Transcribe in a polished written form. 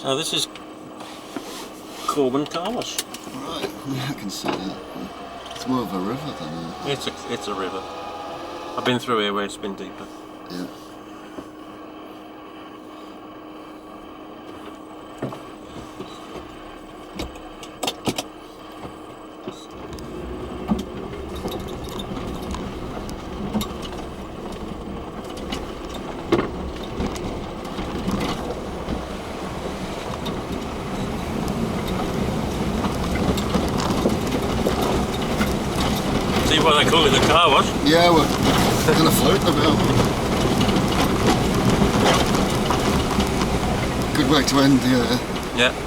So this is Corwen car wash. Right, yeah, I can see that. It's more of a river than It's a river. I've been through here where it's been deeper. yeah. See why they call it the car wash? Yeah, we're kind of floating about. Good way to end the Yeah.